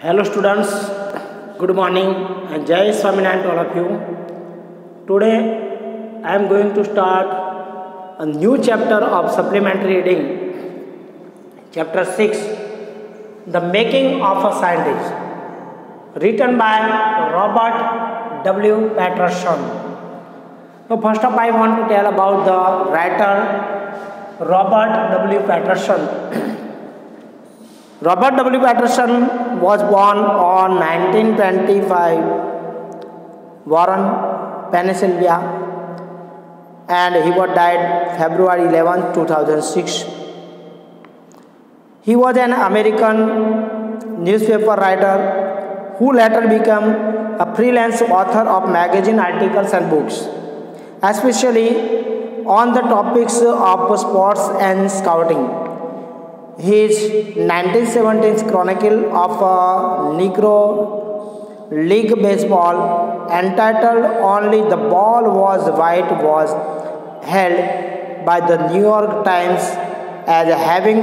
Hello students, good morning and Jai Swaminarayan to all of you. Today I am going to start a new chapter of supplementary reading, chapter 6, The Making of a Scientist, written by Robert W. Patterson. So first up I want to tell about the writer Robert W. Patterson. Robert W. Patterson was born on 1925, Warren, Pennsylvania, and he was died February 11, 2006. He was an American newspaper writer who later became a freelance author of magazine articles and books, especially on the topics of sports and scouting. His 1917 Chronicle of Negro League Baseball, entitled Only the Ball Was White, was held by the New York Times as having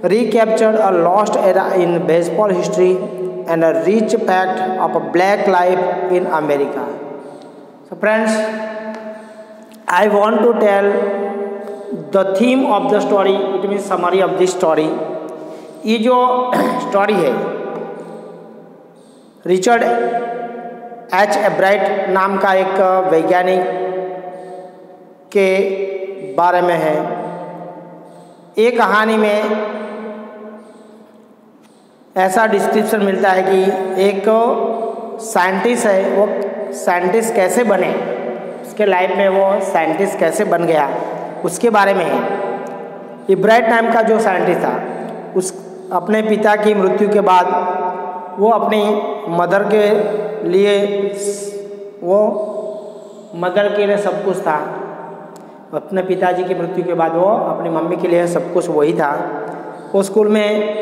recaptured a lost era in baseball history and a rich fact of black life in America. So friends, I want to tell the theme of the story, it means summary of this story. ये जो story है Richard H एब्राइट नाम का एक वैज्ञानिक के बारे में है। ये कहानी में ऐसा डिस्क्रिप्शन मिलता है कि एक साइंटिस्ट है, वो साइंटिस्ट कैसे बने, उसके लाइफ में वो साइंटिस्ट कैसे बन गया, उसके बारे में है। एब्राइट नाम का जो साइंटिस्ट था, उस अपने पिता की मृत्यु के बाद वो अपनी मदर के लिए, वो मदर के लिए सब कुछ था। अपने पिताजी की मृत्यु के बाद वो अपनी मम्मी के लिए सब कुछ वही था। वो स्कूल में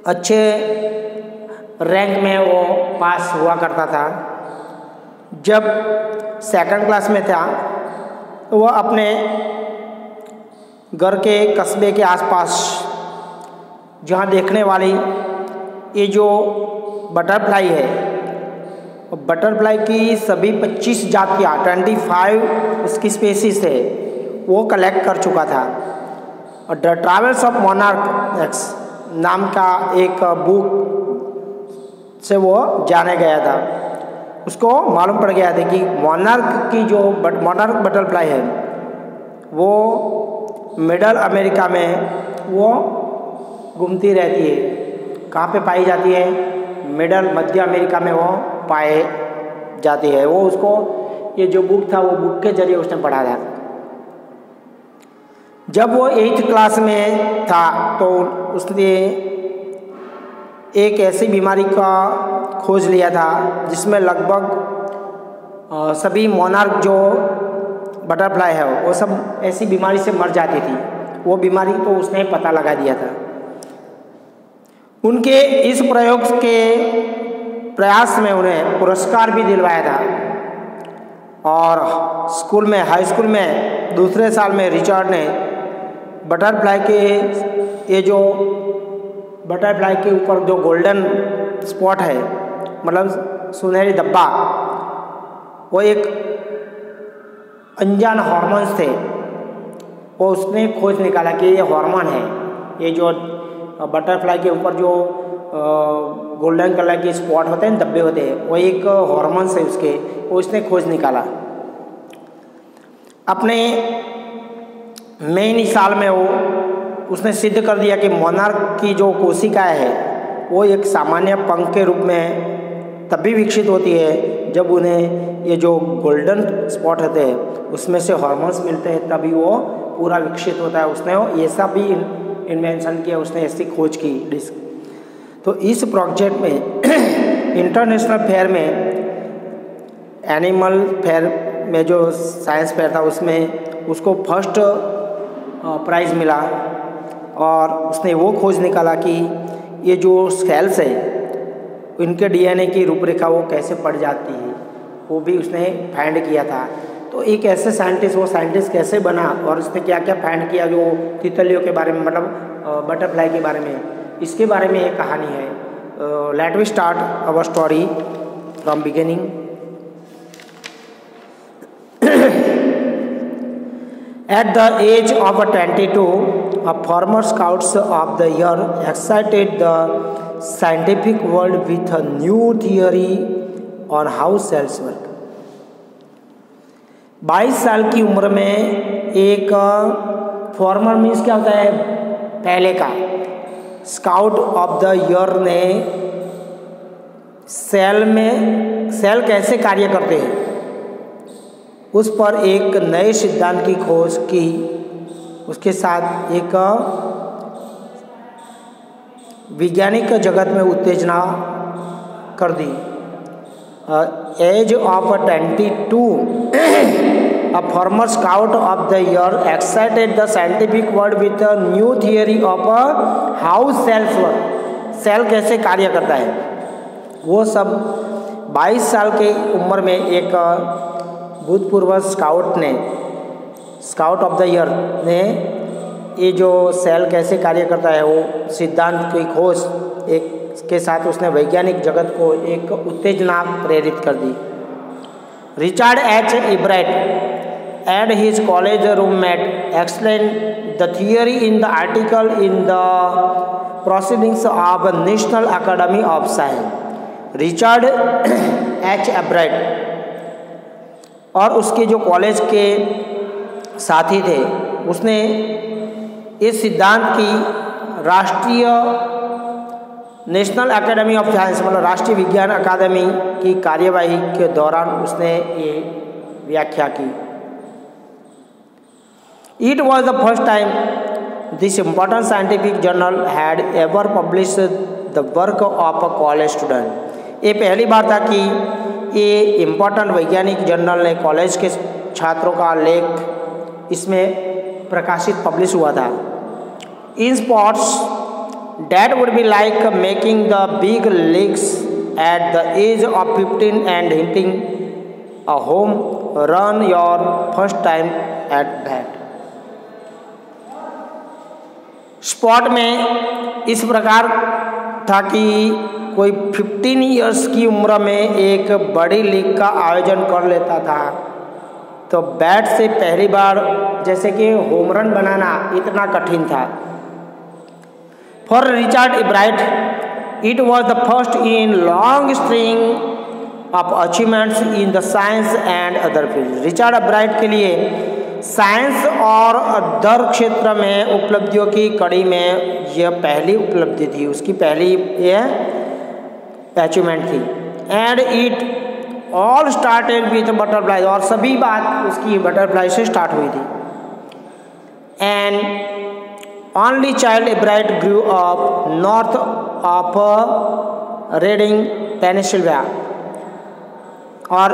अच्छे रैंक में वो पास हुआ करता था। जब सेकंड क्लास में था तो वह अपने घर के कस्बे के आसपास जहाँ देखने वाली ये जो बटरफ्लाई है, बटरफ्लाई की सभी 25 जातियाँ 25 उसकी स्पेसीज है वो कलेक्ट कर चुका था। और the Travels of Monarch x नाम का एक बुक से वो जाने गया था। उसको मालूम पड़ गया था कि मोनार्क की जो मोनार्क बटरफ्लाई है वो मिडल अमेरिका में वो घूमती रहती है। कहाँ पे पाई जाती है? मध्य अमेरिका में वो पाए जाती है। वो उसको ये जो बुक था वो बुक के जरिए उसने पढ़ा था। जब वो 8th क्लास में था तो उसने एक ऐसी बीमारी का खोज लिया था जिसमें लगभग सभी मोनार्क जो बटरफ्लाई है वो सब ऐसी बीमारी से मर जाती थी। वो बीमारी तो उसने पता लगा दिया था। उनके इस प्रयोग के प्रयास में उन्हें पुरस्कार भी दिलवाया था। और स्कूल में, हाई स्कूल में दूसरे साल में रिचर्ड ने बटरफ्लाई के ये जो बटरफ्लाई के ऊपर जो गोल्डन स्पॉट है, मतलब सुनहरी धब्बा, वो एक अनजान हार्मोन्स थे। वो उसने खोज निकाला कि ये हार्मोन है, ये जो बटरफ्लाई के ऊपर जो गोल्डन कलर के स्पॉट होते हैं, धब्बे होते हैं, वो एक हार्मोन्स है उसके, वो उसने खोज निकाला। अपने मेन साल में वो उसने सिद्ध कर दिया कि मोनार्क की जो कोशिकाएं है वो एक सामान्य पंख के रूप में तभी विकसित होती है जब उन्हें ये जो गोल्डन स्पॉट होते हैं उसमें से हार्मोन्स मिलते हैं, तभी वो पूरा विकसित होता है। उसने ऐसा भी इन्वेंशन किया, उसने ऐसी खोज की डिस्क। तो इस प्रोजेक्ट में इंटरनेशनल फेयर में, एनिमल फेयर में जो साइंस फेयर था उसमें उसको फर्स्ट प्राइज़ मिला। और उसने वो खोज निकाला कि ये जो सेल्स है इनके डीएनए की रूपरेखा वो कैसे पड़ जाती है, वो भी उसने फाइंड किया था। तो एक ऐसे साइंटिस्ट, वो साइंटिस्ट कैसे बना और उसने क्या क्या फाइंड किया जो तितलियों के बारे में, मतलब बटरफ्लाई के बारे में, इसके बारे में एक कहानी है। let me start our story from beginning. At the age of 22, a former Scouts of the Year excited the scientific world with a new theory on how cells work. 22 साल की उम्र में एक फॉर्मर मीन्स क्या होता है, पहले का, स्काउट ऑफ द ईयर ने सेल कैसे कार्य करते हैं उस पर एक नए सिद्धांत की खोज की। उसके साथ एक वैज्ञानिक जगत में उत्तेजना कर दी। Age of 22, a former scout of the year excited the scientific world with a new theory of how cells work. Cell कैसे कार्य करता है वो सब 22 साल की उम्र में एक भूतपूर्व स्काउट ऑफ द ईयर ने ये जो सेल कैसे कार्य करता है वो सिद्धांत की खोज एक के साथ उसने वैज्ञानिक जगत को एक उत्तेजना प्रेरित कर दी। Richard H Ebright and his college roommate explained the theory in the article in the Proceedings of National Academy of Science. Richard H एब्राइट और उसके जो कॉलेज के साथी थे उसने इस सिद्धांत की राष्ट्रीय नेशनल एकेडमी ऑफ साइंस मतलब राष्ट्रीय विज्ञान अकादमी की कार्यवाही के दौरान उसने ये व्याख्या की। It was the first time this important scientific journal had ever published the work of a college student. ये पहली बार था कि ये इम्पोर्टेंट वैज्ञानिक जर्नल ने कॉलेज के छात्रों का लेख इसमें प्रकाशित पब्लिश हुआ था। In sports, that would be like making the big leagues at the age of 15 and hitting a home run your first time at bat. Sport में इस प्रकार था कि कोई 15 इयर्स की उम्र में एक बड़ी लीग का आयोजन कर लेता था तो बैट से पहली बार जैसे कि होम रन बनाना इतना कठिन था। For Richard Ebright it was the first in long string of achievements in the science and other field. Richard Ebright के लिए साइंस और अदर क्षेत्र में उपलब्धियों की कड़ी में यह पहली उपलब्धि थी, उसकी पहली यह अचीवमेंट थी। And it all started with butterfly और सभी बात उसकी बटरफ्लाई से स्टार्ट हुई थी। And only child Ebright grew up north of Reading Pennsylvania और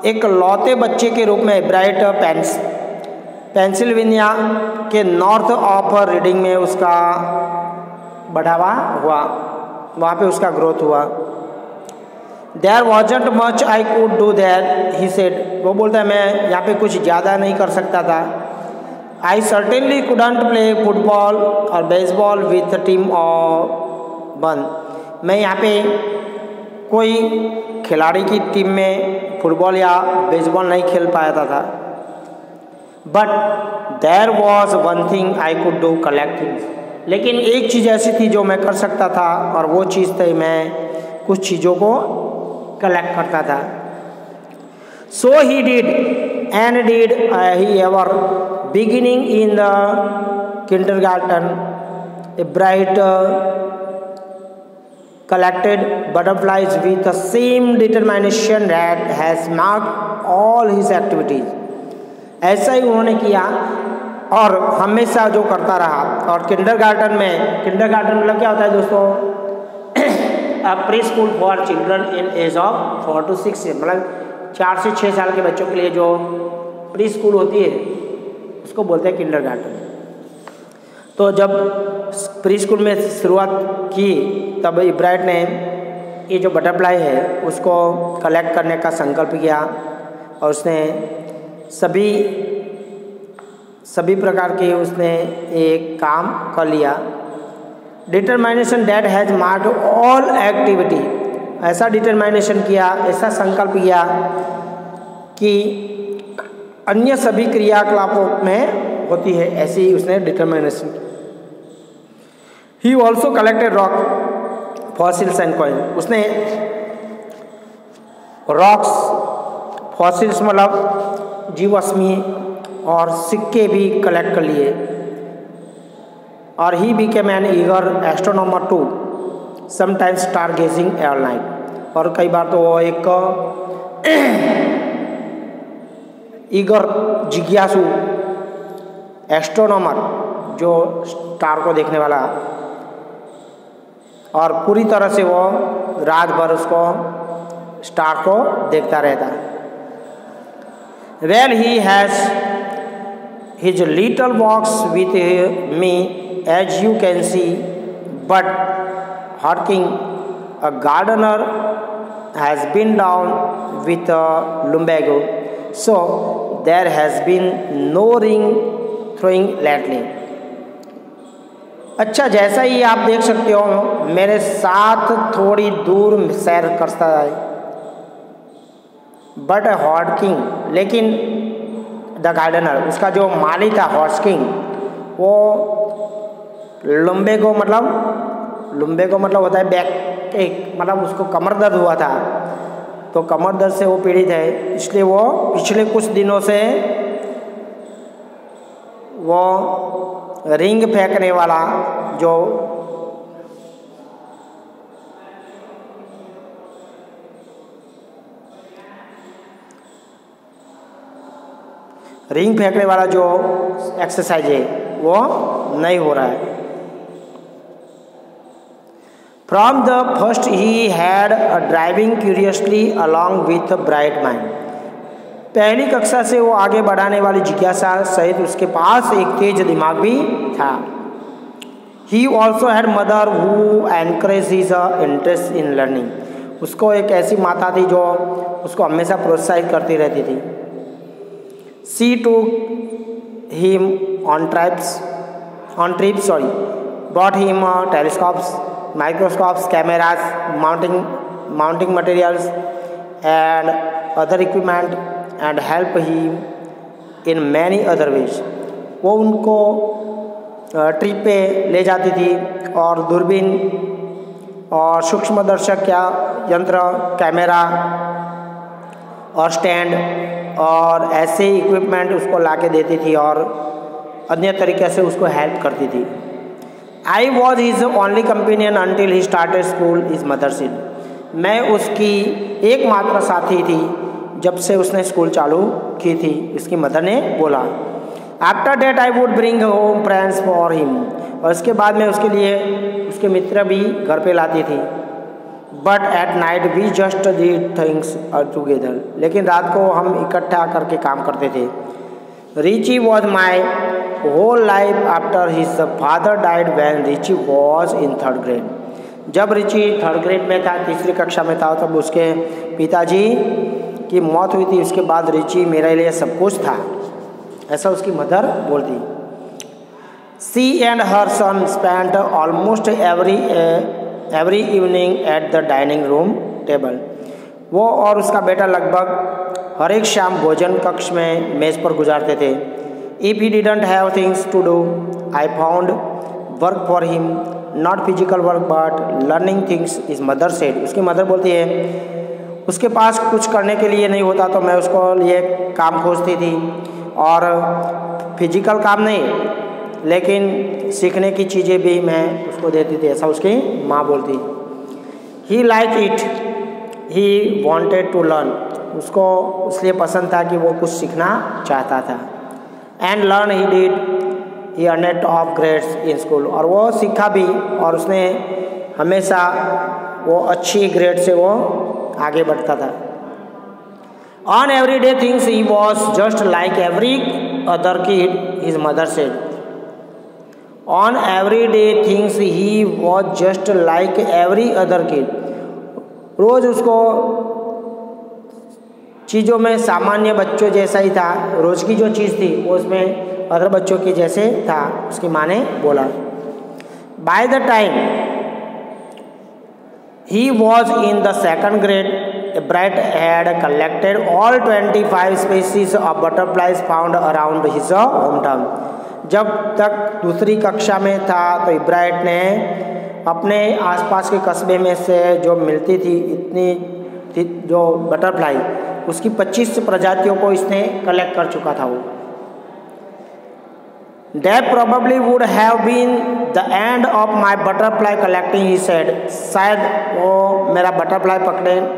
एक लौते बच्चे के रूप में इब्राइट पेंसिल्वेनिया के नॉर्थ ऑफ रीडिंग में उसका बढ़ावा हुआ, वहाँ पे उसका ग्रोथ हुआ। There wasn't much I could do there he said, वो बोलता है मैं यहाँ पे कुछ ज़्यादा नहीं कर सकता था। आई सर्टेनली कुडंट प्ले फुटबॉल और baseball with team of one, मैं यहाँ पे कोई खिलाड़ी की टीम में फुटबॉल या बेसबॉल नहीं खेल पाया था। But there was one thing I could do collect things, लेकिन एक चीज़ ऐसी थी जो मैं कर सकता था और वो चीज़ थी मैं कुछ चीज़ों को कलेक्ट करता था। So he did and did he ever beginning in the kindergarten Ebright collected butterflies with the same determination that has marked all his activities. ऐसा ही उन्होंने किया और हमेशा जो करता रहा। और किंडरगार्टन मतलब क्या होता है दोस्तों, preschool for children in age of 4 to 6 मतलब 4 से 6 साल के बच्चों के लिए जो प्री स्कूल होती है उसको बोलते हैं किंडरगार्टन। तो जब प्री स्कूल में शुरुआत की तब इब्राइट ने ये जो बटरफ्लाई है उसको कलेक्ट करने का संकल्प किया और उसने सभी प्रकार के उसने एक काम कर लिया। Determination that has marked all activity, ऐसा डिटरमाइनेशन किया, ऐसा संकल्प किया कि अन्य सभी क्रियाकलापों में होती है, ऐसे ही उसने डिटरमाइनेशन की। He also collected rock fossils and coin, उसने रॉक्स फॉसिल्स मतलब जीवाश्मी और सिक्के भी कलेक्ट कर लिए। और he became an eager astronomer to sometimes star gazing at night, और कई बार तो वो एक ईगर जिज्ञासु एस्ट्रोनॉमर जो स्टार को देखने वाला, और पूरी तरह से वो रात भर उसको स्टार को देखता रहता। Well he has his little walks with me as you can see, but Hawking a gardener has been down with lumbago, so there has been no ring throwing lately। अच्छा, जैसा ही आप देख सकते हो मेरे साथ थोड़ी दूर सैर करता है, बट हॉकिंग, लेकिन द गार्डनर, उसका जो माली था हॉकिंग, वो लुम्बेगो मतलब होता है बैक एक, मतलब उसको कमर दर्द हुआ था, तो कमर दर्द से वो पीड़ित है, इसलिए वो पिछले कुछ दिनों से वो रिंग फेंकने वाला जो एक्सरसाइज है वो नहीं हो रहा है। From the first he had a driving curiously along with a bright mind। पहली कक्षा से वो आगे बढ़ाने वाली जिज्ञासा सहित उसके पास एक तेज दिमाग भी था। He also had mother who encouraged his interest in learning। उसको एक ऐसी माता थी जो उसको हमेशा प्रोत्साहित करती रहती थी। She took him on trips, brought him telescopes, microscopes, cameras, mounting materials and other equipment and help him in many other ways। वो उनको ट्रिप पे ले जाती थी और दूरबीन और सूक्ष्मदर्शक यंत्र, कैमरा और स्टैंड और ऐसे इक्विपमेंट उसको ला के देती थी और अन्य तरीके से उसको हेल्प करती थी। I was his only companion until he started school, his mother said. मैं उसकी एकमात्र साथी थी जब से उसने स्कूल चालू की थी, इसकी मदर ने बोला। After that I would bring home friends for him, और इसके बाद में उसके लिए उसके मित्र भी घर पे लाती थी। But at night we just did things together, लेकिन रात को हम इकट्ठा करके काम करते थे। Richie was my whole life after his father died when Richie was in 3rd grade. जब रिची 3rd ग्रेड में था, तीसरी कक्षा में था, तब उसके पिताजी की मौत हुई थी। उसके बाद रिची मेरे लिए सब कुछ था, ऐसा उसकी मदर बोलती। She and her son spent almost every evening at the dining room table. वो और उसका बेटा लगभग हर एक शाम भोजन कक्ष में मेज पर गुजारते थे। If he didn't have things to do I found work for him, not physical work but learning things, his mother said. उसकी मदर बोलती है उसके पास कुछ करने के लिए नहीं होता तो मैं उसको लिए काम खोजती थी, और फिजिकल काम नहीं लेकिन सीखने की चीज़ें भी मैं उसको देती थी, ऐसा उसकी माँ बोलती। He like it, he wanted to learn. उसको इसलिए पसंद था कि वो कुछ सीखना चाहता था। And learn he did, he अर्नेड top grades in school. और वो सीखा भी, और उसने हमेशा वो अच्छी ग्रेड से वो आगे बढ़ता था। On everyday things he was just like every other kid, his mother said. On everyday things he was just like every other kid. रोज़ उसको चीज़ों में सामान्य बच्चों जैसा ही था, रोज़ की जो चीज़ थी वो उसमें अदर बच्चों की जैसे था, उसकी माँ ने बोला। By the time he was in the second grade, Bright had collected all 25 species of butterflies found around his hometown. जब तक दूसरी कक्षा में था तो ब्राइट ने अपने आसपास के कस्बे में से जो मिलती थी इतनी जो बटरफ्लाई उसकी 25 प्रजातियों को इसने कलेक्ट कर चुका था वो। That probably would have been the end of my butterfly collecting, he said. शायद वो मेरा बटरफ्लाई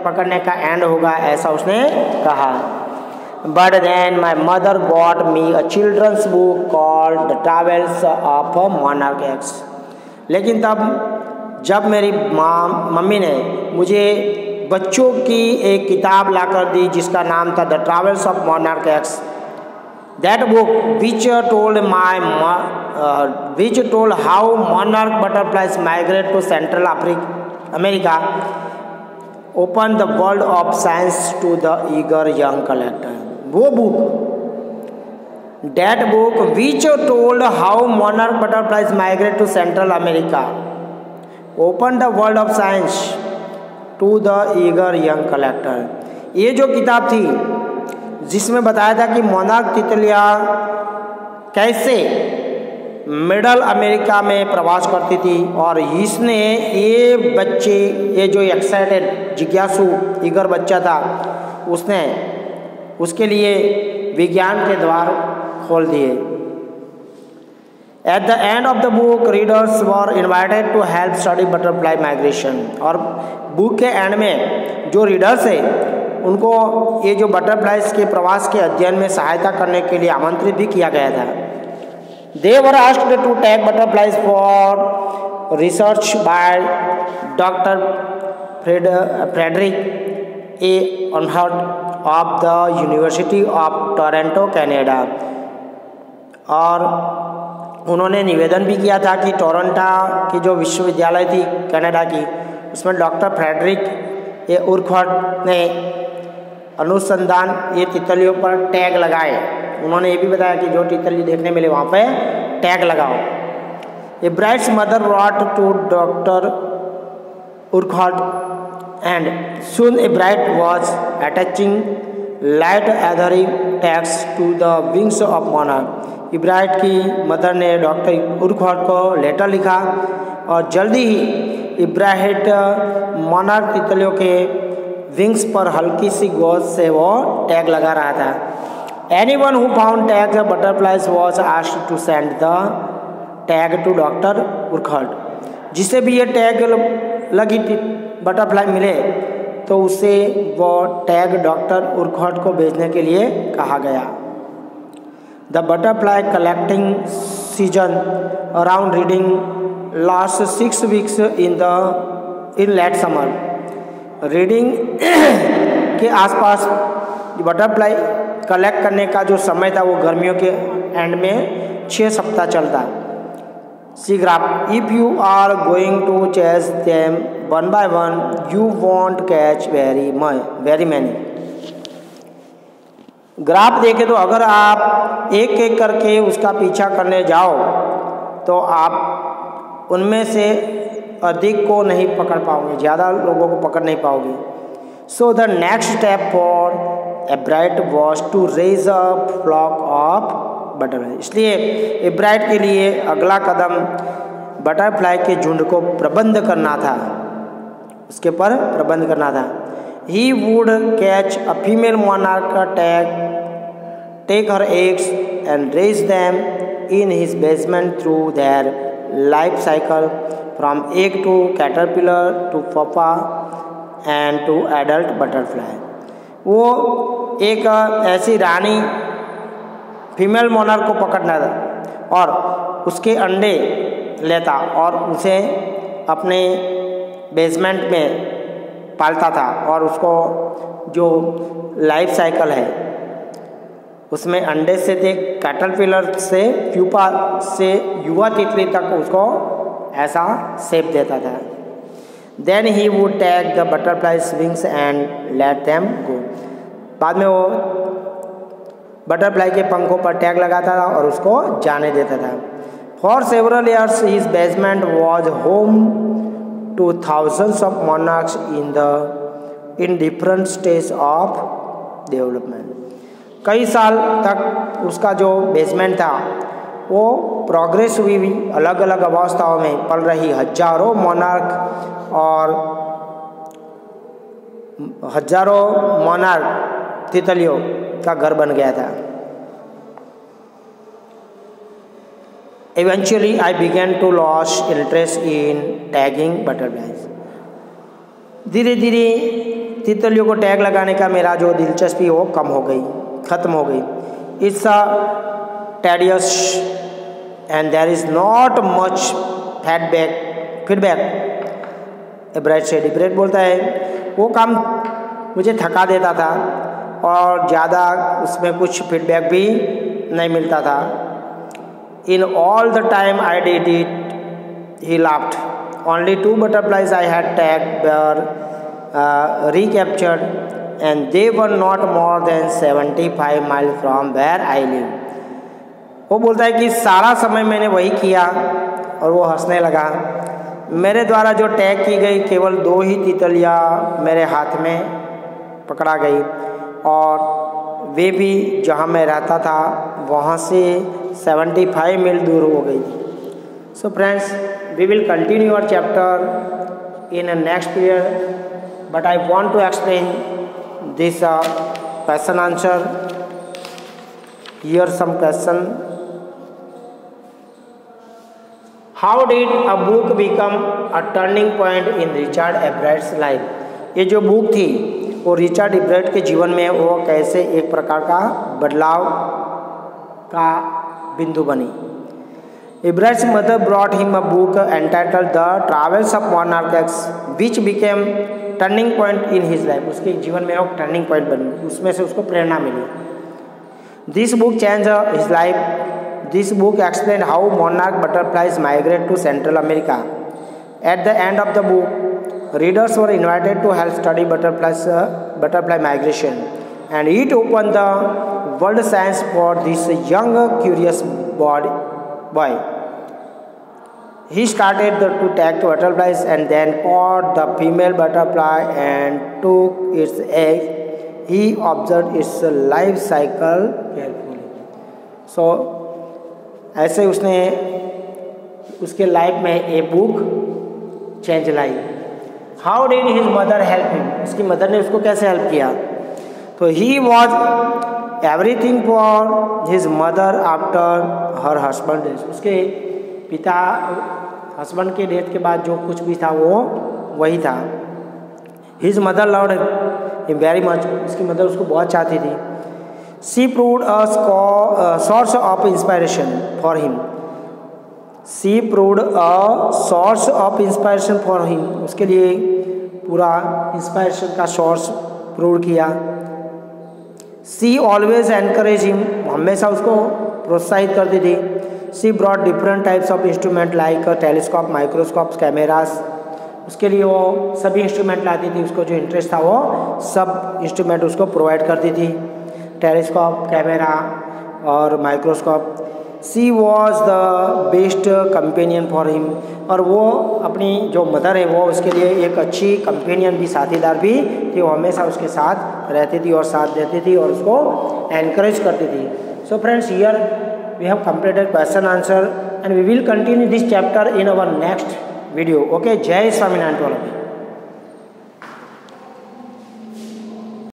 पकड़ने का एंड होगा, ऐसा उसने कहा। But then my mother got me a children's book called The Travels of Monarch X. लेकिन तब जब मेरी मम्मी ने मुझे बच्चों की एक किताब लाकर दी जिसका नाम था the Travels of Monarch x. That book, which told how monarch butterflies migrate to Central America, opened the world of science to the eager young collector. वो book, that book which told how monarch butterflies migrate to Central America, opened the world of science to the eager young collector. ये जो किताब थी जिसमें बताया था कि monarch तितलियाँ कैसे मिडल अमेरिका में प्रवास करती थी, और इसने ये बच्चे, ये जो एक्साइटेड जिज्ञासु ईगर बच्चा था, उसने उसके लिए विज्ञान के द्वार खोल दिए। At the end of the book, readers were invited to help study butterfly migration. और बुक के एंड में जो रीडर्स है उनको ये जो बटरफ्लाइज के प्रवास के अध्ययन में सहायता करने के लिए आमंत्रित भी किया गया था। They were asked to take butterflies for research by Dr. Frederick A. Earnhardt of the University of Toronto, Canada. और उन्होंने निवेदन भी किया था कि टोरंटो की जो विश्वविद्यालय थी कनाडा की, उसमें डॉक्टर फ्रेडरिक ए उर्खर्ट ने अनुसंधान ये तितलियों पर टैग लगाए। उन्होंने ये भी बताया कि जो तितली देखने मिले वहाँ पे टैग लगाओ। Ebright's mother wrote to doctor Urquhart and soon Ebright was attaching light adhering tags to the wings of monarch. Ebright की मदर ने डॉक्टर उर्खर्ट को लेटर लिखा और जल्दी ही ब्राइट मोनार्क तितलियों के विंग्स पर हल्की सी गोंद से वो टैग लगा रहा था। Anyone who found tags of butterflies was asked to send the tag to doctor Urquhart. जिसे भी ये टैग लगी बटरफ्लाई मिले तो उसे वो टैग डॉक्टर उर्खर्ट को भेजने के लिए कहा गया। The butterfly collecting season around Reading last 6 weeks in late summer. Reading के आसपास बटरफ्लाई कलेक्ट करने का जो समय था वो गर्मियों के एंड में 6 सप्ताह चलता। See graph, if you are going to chase them one by one you won't catch very many. Graph देखें तो अगर आप एक एक करके उसका पीछा करने जाओ तो आप उनमें से अधिक को नहीं पकड़ पाओगे, ज़्यादा लोगों को पकड़ नहीं पाओगे। So the next step for Ebright was to raise a flock of butterfly. इसलिए ए ब्राइट के लिए अगला कदम बटरफ्लाई के झुंड को प्रबंध करना था, उसके पर प्रबंध करना था। He would catch a female monarch, take her eggs and raise them in his basement through their life cycle from egg to caterpillar to pupa and to adult butterfly। वो एक ऐसी रानी फीमेल मोनार्क को पकड़ना था और उसके अंडे लेता और उसे अपने बेसमेंट में पालता था, और उसको जो लाइफ साइकिल है उसमें अंडे से थे कैटरपिलर से प्यूपा से युवा तितली तक उसको ऐसा शेप देता था। Then he would tag the butterflies wings and let them go. बाद में वो बटरफ्लाई के पंखों पर टैग लगाता था और उसको जाने देता था। For several years, his basement was home to thousands of monarchs in different stages of development. कई साल तक उसका जो बेसमेंट था वो प्रोग्रेस हुई भी अलग अलग अवस्थाओं में पल रही हजारों मोनार्क तितलियों का घर बन गया था. Eventually, I began to lose interest in tagging butterflies. धीरे धीरे तितलियों को टैग लगाने का मेरा जो दिलचस्पी वो खत्म हो गई. It's a tedious and there is not much feedback. एब्राइट said. एब्राइट बोलता है वो काम मुझे थका देता था और ज़्यादा उसमें कुछ फीडबैक भी नहीं मिलता था. In all the time I did it, he laughed. Only 2 butterflies I had tagged were recaptured, and they were not more than 75 miles from where I live. वो बोलता है कि सारा समय मैंने वही किया और वो हंसने लगा. मेरे द्वारा जो टैग की गई केवल 2 ही तितलियाँ मेरे हाथ में पकड़ा गई और वे भी जहाँ मैं रहता था वहाँ से 75 मील दूर हो गई. So friends, we will continue our chapter in next period, but I want to explain this question answer. Here some question. How did a book become a turning point in Richard Ebright's life? ये जो book थी वो Richard एब्राइट के जीवन में वो कैसे एक प्रकार का बदलाव का बिंदु बनी. Ebright's mother brought him a book entitled the Travels of Monarch X which became turning point in his life. उसके जीवन में वो टर्निंग पॉइंट बनी, उसमें से उसको प्रेरणा मिली. This book change his life. This book explain how monarch butterflies migrate to Central America. At the end of the book, readers were invited to help study butterfly migration, and it opened the world science for this young curious boy. He started to tag butterflies and then caught the female butterfly and took its egg. He observed its life cycle carefully. So ऐसे उसने उसके life में ये book change lie. How did his mother help him? उसकी mother ने उसको कैसे help किया? तो he was everything for his mother after her husband death. उसके पिता हस्बैंड के डेथ के बाद जो कुछ भी था वो वही था. His mother loved him very much. उसकी मदर उसको बहुत चाहती थी. She proved a source of inspiration for him. She proved a source of inspiration for him. उसके लिए पूरा इंस्पायरेशन का सोर्स प्रूव किया. She always encouraged him. हमेशा उसको प्रोत्साहित करती थी. She brought different types of instrument like telescope, microscopes, cameras. उसके लिए वो सभी इंस्ट्रूमेंट लाती थी. उसको जो इंटरेस्ट था वो सब इंस्ट्रूमेंट उसको प्रोवाइड करती थी. टेलीस्कोप, कैमरा और microscope. She was the best companion for him. और वो अपनी जो मदर है वो उसके लिए एक अच्छी कंपेनियन भी, साथीदार भी थी. वो हमेशा उसके साथ रहती थी और साथ देती थी और उसको एनकरेज करती थी. So friends, here we have completed question answer and we will continue this chapter in our next video. Okay, जय स्वामीनारायण.